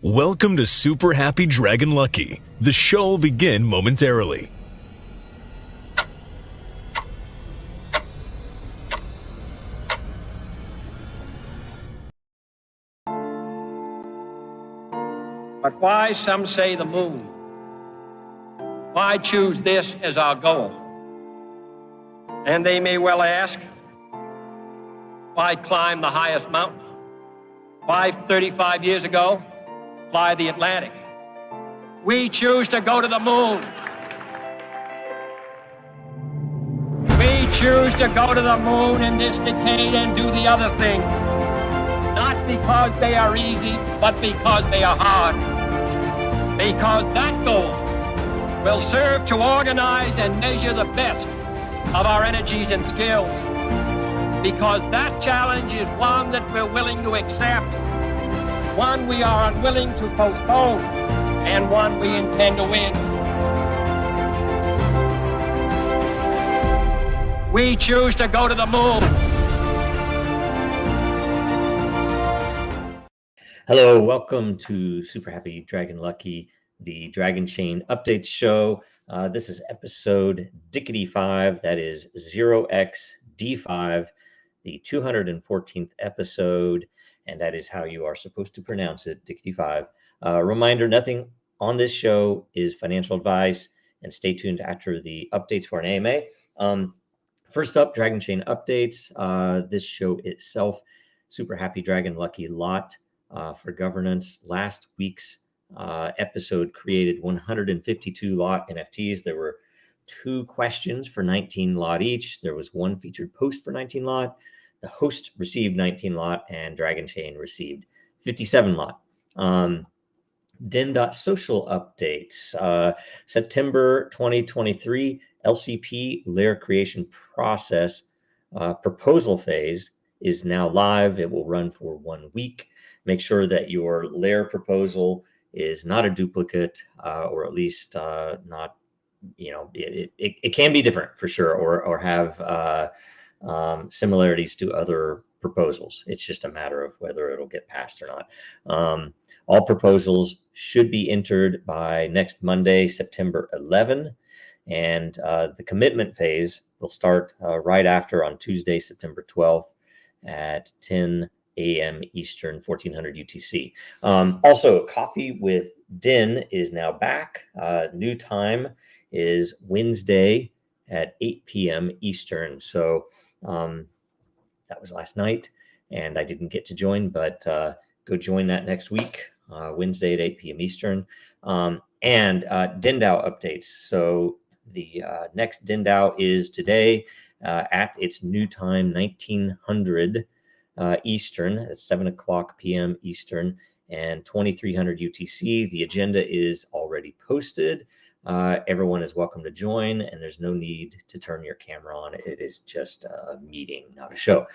Welcome to Super Happy Dragon Lucky. The show will begin momentarily. But why, some say, the moon? Why choose this as our goal? And they may well ask, why climb the highest mountain? Why, 35 years ago, fly the Atlantic? We choose to go to the moon. We choose to go to the moon in this decade and do the other thing. Not because they are easy, but because they are hard. Because that goal will serve to organize and measure the best of our energies and skills. Because that challenge is one that we're willing to accept, one we are unwilling to postpone, and one we intend to win. We choose to go to the moon. Hello, welcome to Super Happy Dragon Lucky, the Dragonchain Updates show. This is episode Dickety-5, that is 0xd5, the 214th episode, and that is how you are supposed to pronounce it, Dickety-5. Reminder, nothing on this show is financial advice, and stay tuned after the updates for an AMA. First up, Dragonchain Updates. This show itself, Super Happy Dragon Lucky lot for governance. Last week's episode created 152 lot NFTs. There were 2 questions for 19 lot each. There was 1 featured post for 19 lot. The host received 19 lot, and Dragonchain received 57 lot. Den.social Updates. September 2023 LCP layer creation process proposal phase is now live. It will run for 1 week. Make sure that your layer proposal is not a duplicate, or at least not, it can be different for sure, or have similarities to other proposals. It's just a matter of whether it'll get passed or not. All proposals should be entered by next Monday, September 11, and the commitment phase will start right after on Tuesday, September 12th at 10 a.m. Eastern, 1400 UTC. Also, Coffee with Den is now back. New time is Wednesday at 8 p.m. Eastern. So that was last night, and I didn't get to join, but go join that next week, Wednesday at 8 p.m. Eastern. And Den.social Updates. So the next Den.social is today at its new time, 1900 Eastern. It's 7 o'clock p.m. Eastern and 2300 UTC. The agenda is already posted. Everyone is welcome to join, and there's no need to turn your camera on. It is just a meeting, not a show.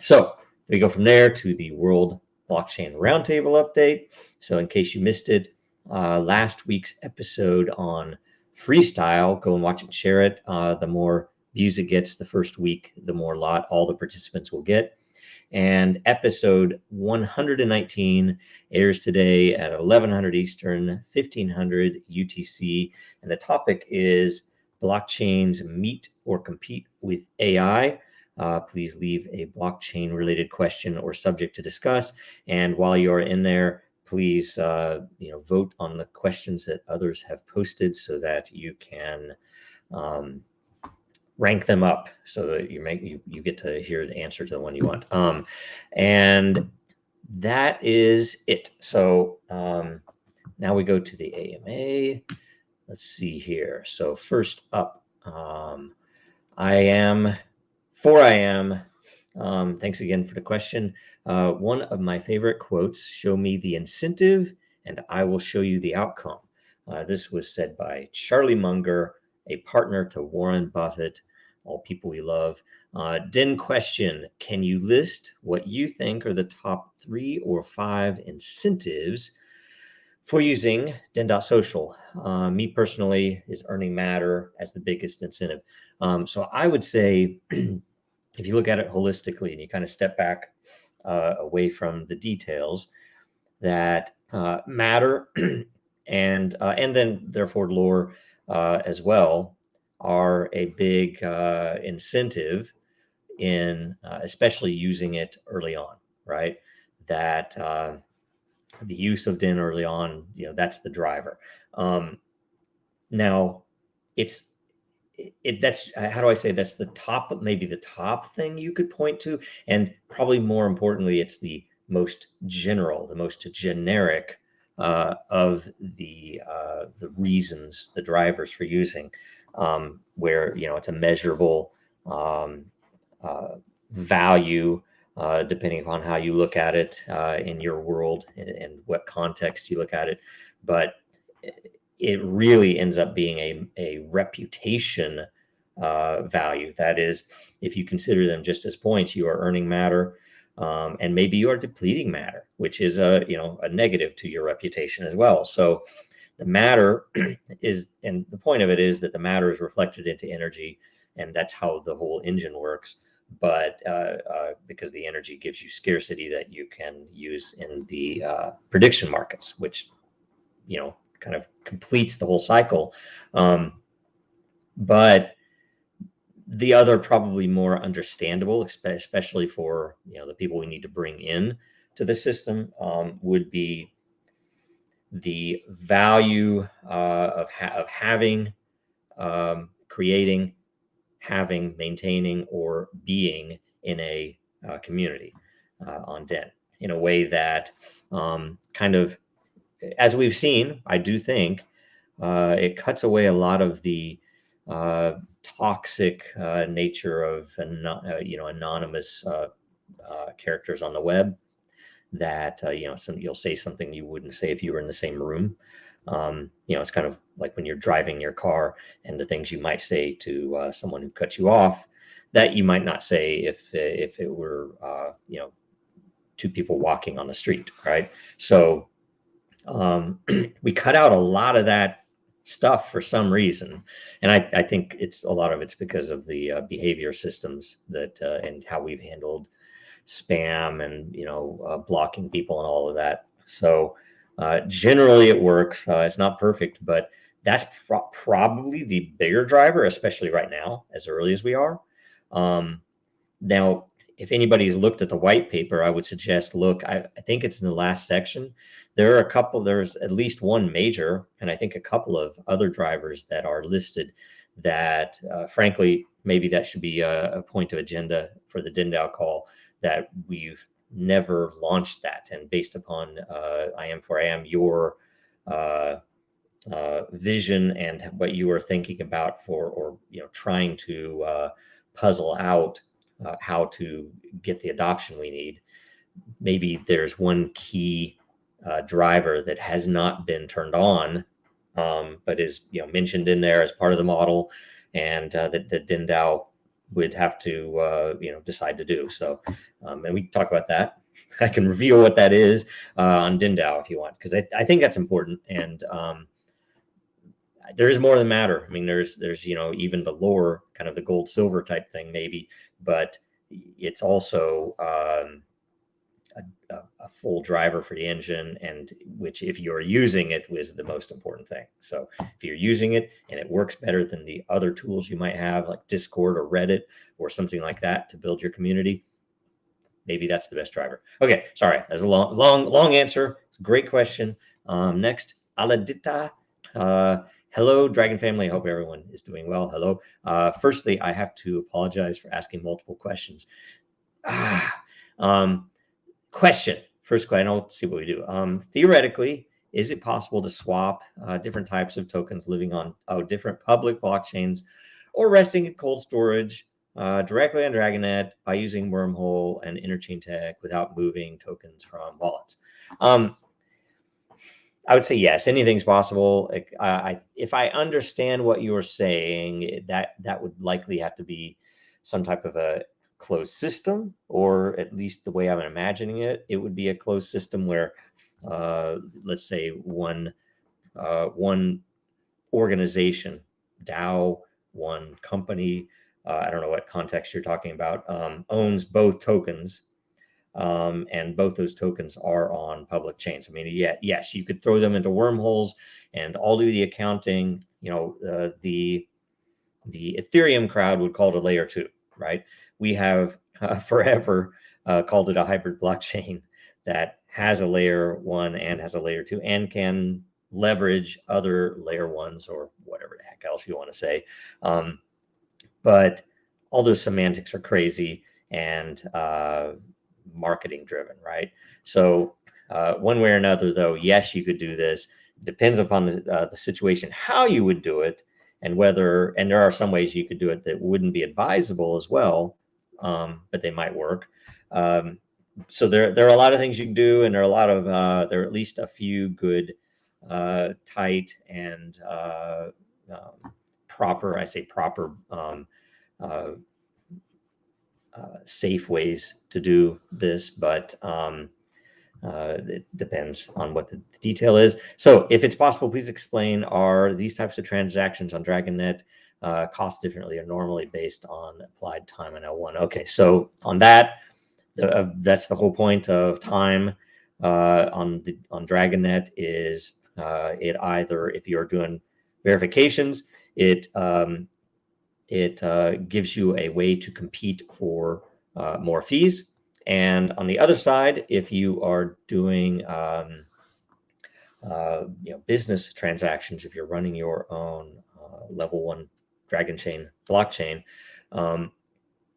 So we go from there to the World Blockchain Roundtable update. So in case you missed it, last week's episode on freestyle, go and watch it, share it. The more views it gets the first week, the more lot all the participants will get. And episode 119 airs today at 1100 Eastern, 1500 UTC. And the topic is blockchains meet or compete with AI. Please leave a blockchain related question or subject to discuss. And while you're in there, please vote on the questions that others have posted so that you can rank them up so that you get to hear the answer to the one you want. And that is it. So now we go to the AMA. Let's see here. So first up, I am. Thanks again for the question. One of my favorite quotes: "Show me the incentive and I will show you the outcome." This was said by Charlie Munger, a partner to Warren Buffett, all people we love. Den question: can you list what you think are the top 3 or 5 incentives for using Den.social? Me personally is earning matter as the biggest incentive. So I would say, if you look at it holistically and you kind of step back away from the details, that matter and then therefore lore as well are a big incentive in especially using it early on, right? That the use of Den early on, that's the driver. Now, it's that's how do I say, that's the top, maybe the top thing you could point to, and probably more importantly, it's the most general, the most generic of the reasons, the drivers for using, where it's a measurable um, value, depending upon how you look at it in your world and what context you look at it. But it really ends up being a reputation value. That is, if you consider them just as points, you are earning matter, and maybe you are depleting matter, which is a negative to your reputation as well. So the matter is, and the point of it is that the matter is reflected into energy, and that's how the whole engine works. But because the energy gives you scarcity that you can use in the prediction markets, which kind of completes the whole cycle. But the other, probably more understandable, especially for the people we need to bring in to the system, would be the value of having, creating, having, maintaining, or being in a community on Den in a way that kind of, as we've seen, I do think it cuts away a lot of the toxic nature of anonymous characters on the web. That you'll say something you wouldn't say if you were in the same room. It's kind of like when you're driving your car, and the things you might say to someone who cut you off that you might not say if it were two people walking on the street, right? So we cut out a lot of that stuff for some reason, and I think a lot of it's because of the behavior systems that and how we've handled spam and blocking people and all of that. So generally it works. It's not perfect, but that's probably the bigger driver, especially right now, as early as we are. Now, if anybody's looked at the white paper, I would suggest look. I think it's in the last section. There's at least one major, and I think a couple of other drivers that are listed that, frankly, maybe that should be a point of agenda for the Den.DAO call, that we've never launched that. And based upon I am your vision and what you are thinking about or trying to puzzle out how to get the adoption we need, maybe there's one key driver that has not been turned on, but is mentioned in there as part of the model, and that the Den.DAO would have to decide to do. So and we can talk about that. I can reveal what that is on Den.DAO if you want, because I think that's important. And there is more than matter. I mean, there's even the lore, kind of the gold silver type thing maybe, but it's also a full driver for the engine, and which, if you're using it, was the most important thing. So if you're using it and it works better than the other tools you might have, like Discord or Reddit or something like that, to build your community, maybe that's the best driver. Okay, sorry, that's a long answer. Great question. Next, Aladita. Hello, Dragon family. I hope everyone is doing well. Hello. Firstly, I have to apologize for asking multiple questions. Question. First question. I'll see what we do. Theoretically, is it possible to swap different types of tokens living on different public blockchains or resting in cold storage directly on Dragonet by using Wormhole and interchain tech without moving tokens from wallets? I would say yes, anything's possible. If I understand what you're saying, that would likely have to be some type of a closed system, or at least the way I'm imagining it, it would be a closed system where, let's say, one organization, DAO, one company, I don't know what context you're talking about, owns both tokens. And both those tokens are on public chains. I mean, yeah, yes, you could throw them into wormholes and all do the accounting. The Ethereum crowd would call it a layer 2, right? We have forever called it a hybrid blockchain that has a layer 1 and has a layer 2 and can leverage other layer 1s or whatever the heck else you want to say. But all those semantics are crazy and marketing driven, right? So one way or another, though, yes, you could do this. Depends upon the situation, how you would do it, and whether, and there are some ways you could do it that wouldn't be advisable as well, but they might work. So there are a lot of things you can do, and there are a lot of there are at least a few good, tight, and proper. I say proper. Safe ways to do this, but it depends on what the detail is. So if it's possible, please explain, are these types of transactions on DragonNet cost differently or normally based on applied time on L1? Okay, so on that, that's the whole point of time on DragonNet is it either, if you're doing verifications, it gives you a way to compete for more fees. And on the other side, if you are doing business transactions, if you're running your own level 1 Dragonchain blockchain,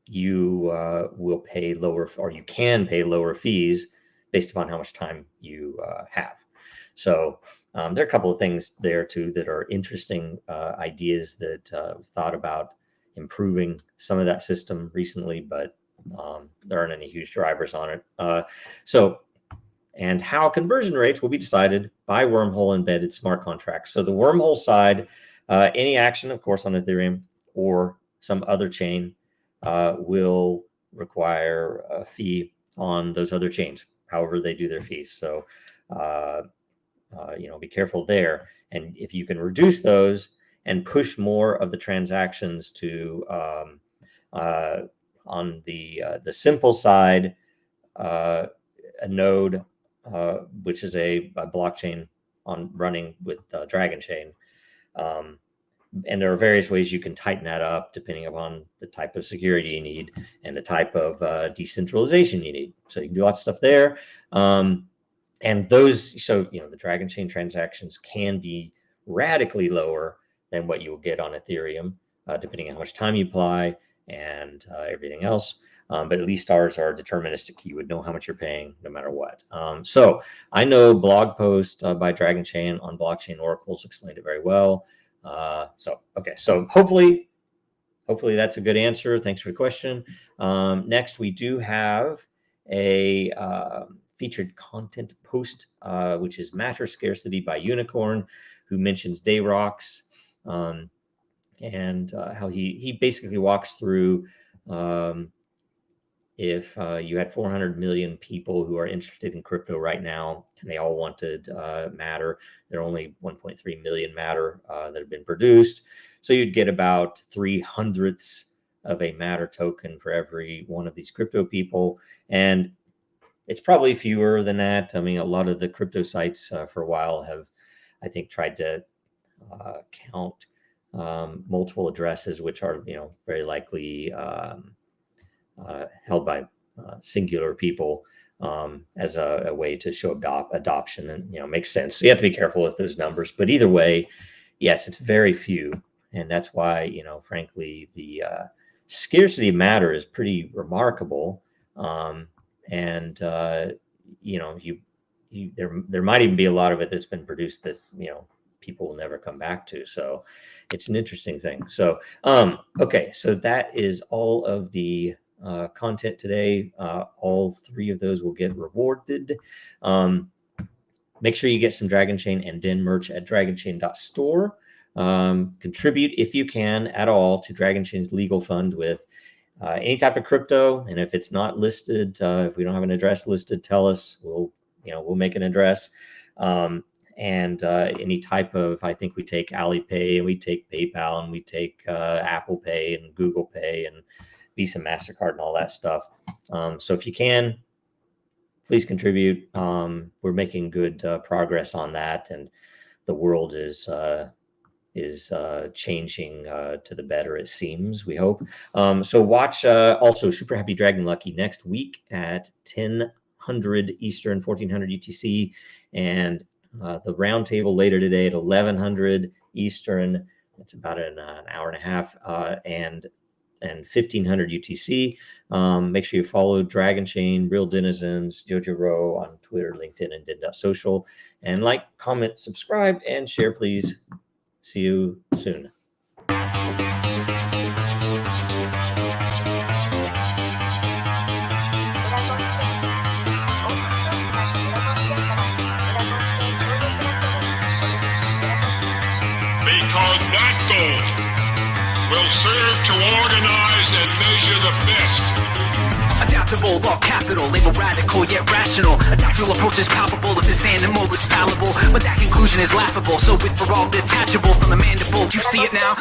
you will pay lower, or you can pay lower fees based upon how much time you have. So there are a couple of things there too that are interesting ideas that thought about improving some of that system recently, but there aren't any huge drivers on it. And how conversion rates will be decided by wormhole embedded smart contracts. So the wormhole side, any action, of course, on Ethereum or some other chain will require a fee on those other chains, however they do their fees. So, be careful there. And if you can reduce those and push more of the transactions to on the simple side, a node, which is a blockchain on running with Dragonchain. And there are various ways you can tighten that up depending upon the type of security you need and the type of decentralization you need. So you can do lots of stuff there. And those, so, the Dragonchain transactions can be radically lower than what you will get on Ethereum, depending on how much time you apply and everything else. But at least ours are deterministic. You would know how much you're paying no matter what. So I know blog post by Dragonchain on blockchain oracles explained it very well. So hopefully that's a good answer. Thanks for the question. Next, we do have a featured content post, which is Matter Scarcity by Unicorn, who mentions day rocks, and how he basically walks through if you had 400 million people who are interested in crypto right now, and they all wanted Matter, there are only 1.3 million Matter that have been produced. So you'd get about 3/100ths of a Matter token for every one of these crypto people. And it's probably fewer than that. I mean, a lot of the crypto sites for a while have, I think, tried to count multiple addresses, which are, very likely held by singular people as a way to show adoption, and makes sense. So you have to be careful with those numbers. But either way, yes, it's very few, and that's why frankly the scarcity of Matter is pretty remarkable. And there might even be a lot of it that's been produced that people will never come back to. So it's an interesting thing. So okay, so that is all of the content today. All 3 of those will get rewarded. Make sure you get some Dragonchain and Den merch at dragonchain.store. Contribute if you can at all to Dragonchain's legal fund with any type of crypto. And if it's not listed, if we don't have an address listed, tell us. We'll make an address. And any type of, I think we take Alipay, and we take PayPal, and we take Apple Pay and Google Pay and Visa, MasterCard, and all that stuff. So if you can, please contribute. We're making good progress on that, and the world is changing to the better, it seems, we hope. So watch also Super Happy Dragon Lucky next week at 1000 Eastern, 1400 UTC, and the roundtable later today at 1100 Eastern. It's about an hour and a half, and 1500 UTC. Make sure you follow Dragonchain, Real Denizens, Jojo Rowe on Twitter, LinkedIn, and Den.social. And like, comment, subscribe, and share, please. See you soon. Because that goal will serve to organize and measure the best. Adaptable, all capital, label radical yet rational. A tactical approach is palpable if this animal is fallible, but that conclusion is laughable. So with for all detachable from the mandible, you see it now.